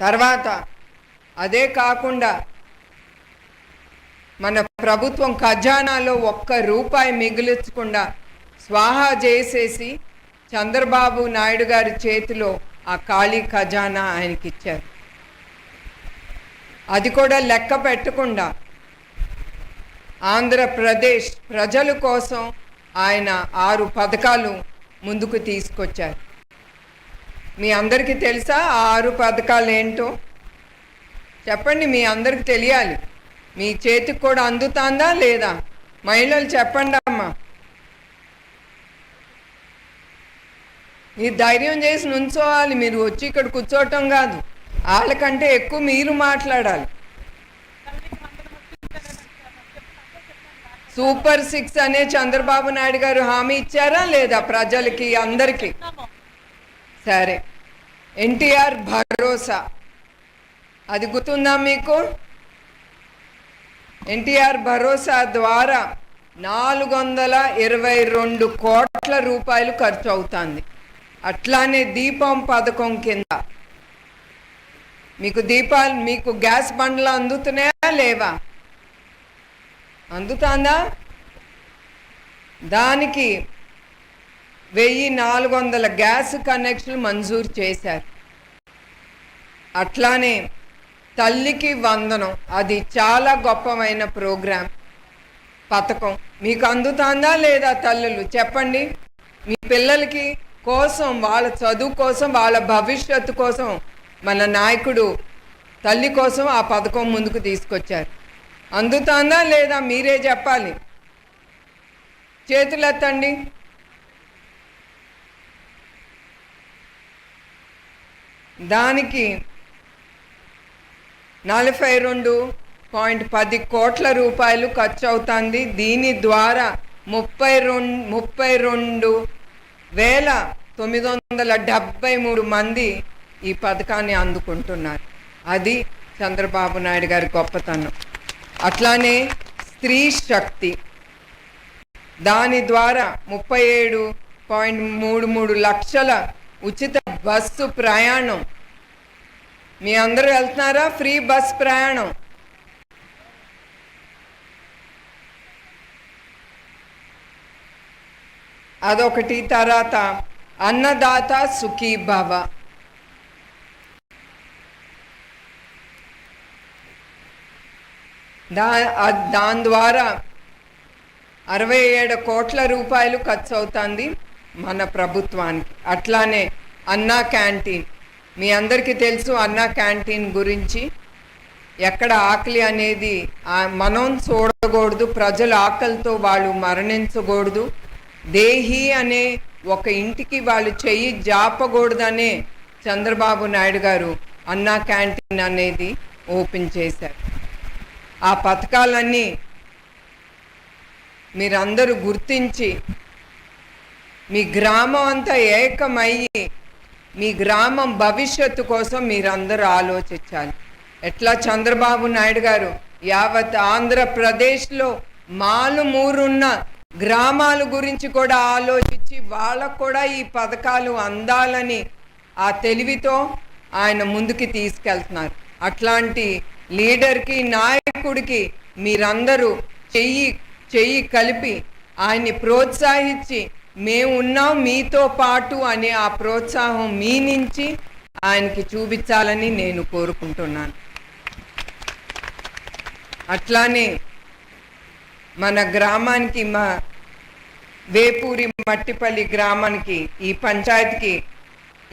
తర్వాత అదే కాకుండా మన ప్రభుత్వం ఖజానాలో ఒక్క రూపాయి మిగిల్చకుండా స్వాహా చేసేసి చంద్రబాబు నాయుడు గారి చేతిలో ఆ ఖాళీ ఖజానా ఆయనకిచ్చారు. అది కూడా లెక్క పెట్టకుండా ఆంధ్రప్రదేశ్ ప్రజల కోసం ఆయన 6 పథకాలు ముందుకు తీసుకొచ్చారు. మీ అందరికీ తెలుసా ఆ 6 పథకాలు ఏంటో? చెప్పండి, మీ అందరికి తెలియాలి. మీ చేతికి కూడా అందుతుందా లేదా? మహిళలు చెప్పండి అమ్మా. మీరు ధైర్యం చేసి నుంచోవాలి. మీరు వచ్చి ఇక్కడ కూర్చోవటం కాదు, వాళ్ళకంటే ఎక్కువ మీరు మాట్లాడాలి. సూపర్ 6 అనే చంద్రబాబు నాయుడు గారు హామీ ఇచ్చారా లేదా ప్రజలకి అందరికీ? సరే, ఎన్టీఆర్ భరోసా అది గుర్తుందా మీకు? ఎన్టీఆర్ భరోసా ద్వారా 422 కోట్ల రూపాయలు ఖర్చు అవుతుంది. అట్లానే దీపం పథకం కింద మీకు గ్యాస్ బండ్లు అందుతున్నాయా లేవా? అందుతుందా? దానికి 1400 గ్యాస్ కనెక్షన్లు మంజూరు చేశారు. అట్లానే తల్లికి వందనం, అది చాలా గొప్పమైన ప్రోగ్రాం, పథకం. మీకు అందుతుందా లేదా తల్లులు? చెప్పండి. మీ పిల్లలకి కోసం, వాళ్ళ చదువు కోసం, వాళ్ళ భవిష్యత్తు కోసం మన నాయకుడు తల్లి కోసం ఆ పథకం ముందుకు తీసుకొచ్చారు. అందుతుందా లేదా మీరే చెప్పాలి. చేతులు ఎత్తండి. దానికి 42.10 కోట్ల రూపాయలు ఖర్చు అవుతుంది. దీని ద్వారా 32,973 మంది ఈ పథకాన్ని అందుకుంటున్నారు. అది చంద్రబాబు నాయుడు గారి గొప్పతనం. అట్లానే స్త్రీ శక్తి, దాని ద్వారా 37.33 లక్షల ఉచిత బస్సు ప్రయాణం. మీ అందరూ వెళ్తున్నారా? ఫ్రీ బస్ ప్రయాణం. అదొకటి. తర్వాత అన్నదాత సుఖీభవ, దాని ద్వారా 67 కోట్ల రూపాయలు ఖర్చు అవుతుంది మన ప్రభుత్వానికి. అట్లానే అన్నా క్యాంటీన్, మీ అందరికీ తెలుసు అన్నా క్యాంటీన్ గురించి. ఎక్కడ ఆకలి అనేది మనం చూడకూడదు, ప్రజల ఆకలితో వాళ్ళు మరణించకూడదు, దేహి అనే ఒక ఇంటికి వాళ్ళు చెయ్యి జాపకూడదనే చంద్రబాబు నాయుడు గారు అన్నా క్యాంటీన్ అనేది ఓపెన్ చేశారు. ఆ పథకాలన్నీ మీరందరూ గుర్తించి మీ గ్రామం అంతా ఏకమయ్యి మీ గ్రామం భవిష్యత్తు కోసం మీరందరూ ఆలోచించాలి. ఎట్లా చంద్రబాబు నాయుడు గారు యావత్ ఆంధ్రప్రదేశ్లో మాలుమూరున్న గ్రామాల గురించి కూడా ఆలోచించి వాళ్ళకు కూడా ఈ పథకాలు అందాలని ఆ తెలివితో ఆయన ముందుకి తీసుకెళ్తున్నారు. అట్లాంటి లీడర్కి, నాయకుడికి మీరందరూ చెయ్యి కలిపి ఆయన్ని ప్రోత్సహించి మేము ఉన్నాం మీతో పాటు అనే ఆ ప్రోత్సాహం మీ నుంచి ఆయనకి చూపించాలని నేను కోరుకుంటున్నాను. అట్లానే మన గ్రామానికి, మా వేపూరి మట్టిపల్లి గ్రామానికి, ఈ పంచాయతీకి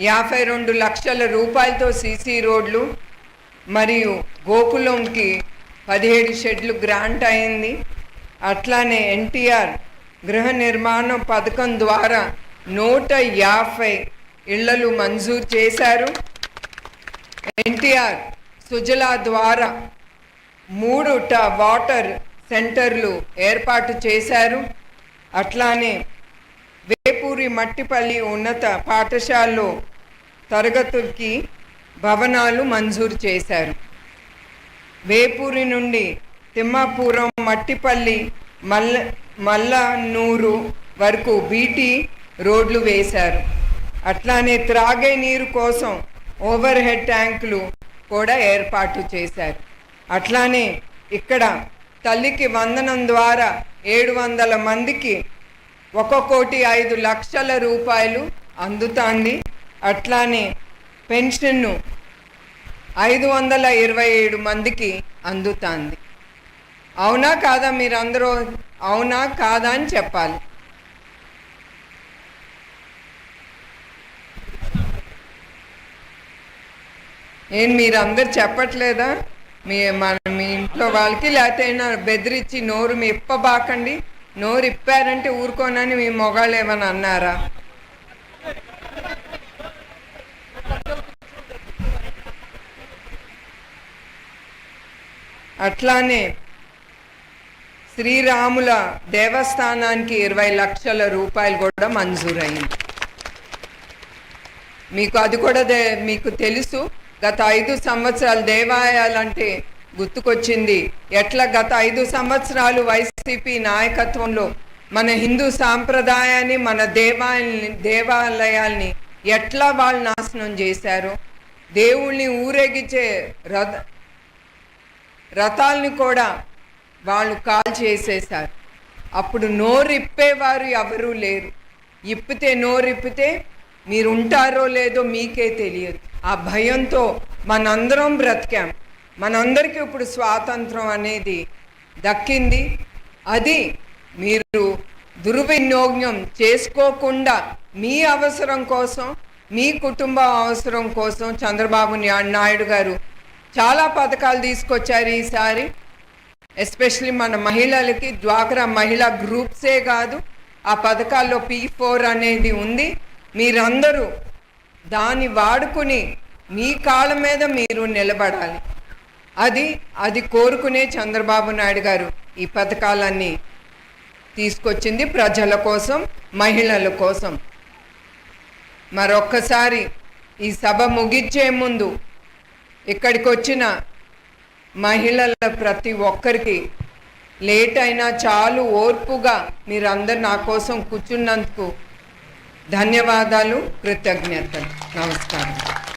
52 లక్షల రూపాయలతో సీసీ రోడ్లు మరియు గోకులంకి 17 షెడ్లు గ్రాంట్ అయింది. అట్లానే ఎన్టీఆర్ గృహ నిర్మాణం పథకం ద్వారా 150 ఇళ్లలు మంజూరు చేశారు. ఎన్టీఆర్ సుజలా ద్వారా 3 వాటర్ సెంటర్లు ఏర్పాటు చేశారు. అట్లానే వేపూరి మట్టిపల్లి ఉన్నత పాఠశాలలో తరగతులకి భవనాలు మంజూరు చేశారు. వేపూరి నుండి తిమ్మాపురం, మట్టిపల్లి, మల్లనూరు వరకు బీటీ రోడ్లు వేశారు. అట్లానే త్రాగే నీరు కోసం ఓవర్ హెడ్ ట్యాంకులు కూడా ఏర్పాటు చేశారు. అట్లానే ఇక్కడ తల్లికి వందనం ద్వారా 700 మందికి 1,05,00,000 రూపాయలు అందుతాంది. అట్లానే పెన్షన్ను 527 మందికి అందుతాంది. అవునా కాదా? మీరందరూ అవునా కాదా అని చెప్పాలి. మీరందరు చెప్పట్లేదా? మీ ఇంట్లో వాళ్ళకి, లేకపోతే బెదిరించి నోరు ఇప్పబాకండి, నోరు ఇప్పారంటే ఊరుకోనని మీ మొగాళ్ళు ఏమని అన్నారా? అట్లానే శ్రీరాముల దేవస్థానానికి 20 లక్షల రూపాయలు కూడా మంజూరైంది. మీకు అది కూడా మీకు తెలుసు. గత 5 సంవత్సరాలు దేవాలయాలంటే గుర్తుకొచ్చింది. ఎట్లా గత 5 సంవత్సరాలు వైసీపీ నాయకత్వంలో మన హిందూ సాంప్రదాయాన్ని, మన దేవాలయాల్ని ఎట్లా వాళ్ళు నాశనం చేశారో, దేవుళ్ళని ఊరేగించే రథాలని కూడా వాళ్ళు కాల్ చేసేశారు. అప్పుడు నోరిప్పేవారు ఎవరూ లేరు. నోరిప్పితే మీరు ఉంటారో లేదో మీకే తెలియదు. ఆ భయంతో మనందరం బ్రతికాం. మనందరికీ ఇప్పుడు స్వాతంత్రం అనేది దక్కింది. అది మీరు దుర్వినియోగం చేసుకోకుండా మీ అవసరం కోసం, మీ కుటుంబ అవసరం కోసం చంద్రబాబు నాయుడు గారు చాలా పథకాలు తీసుకొచ్చారు ఈసారి. ఎస్పెషలీ మన మహిళలకి, డ్వాక్రా మహిళా గ్రూప్సే కాదు, ఆ పథకాల్లో P4 అనేది ఉంది. మీరందరూ దాన్ని వాడుకుని మీ కాళ్ళ మీద మీరు నిలబడాలి. అది కోరుకునే చంద్రబాబు నాయుడు గారు ఈ పథకాలన్నీ తీసుకొచ్చింది, ప్రజల కోసం, మహిళల కోసం. మరొక్కసారి ఈ సభ ముగించే ముందు ఇక్కడికి వచ్చిన మహిళల ప్రతి ఒక్కరికి లేట్ అయినా చాలు ఓర్పుగా మీరందరు నా కోసం కూర్చున్నందుకు ధన్యవాదాలు, కృతజ్ఞతలు. నమస్కారం.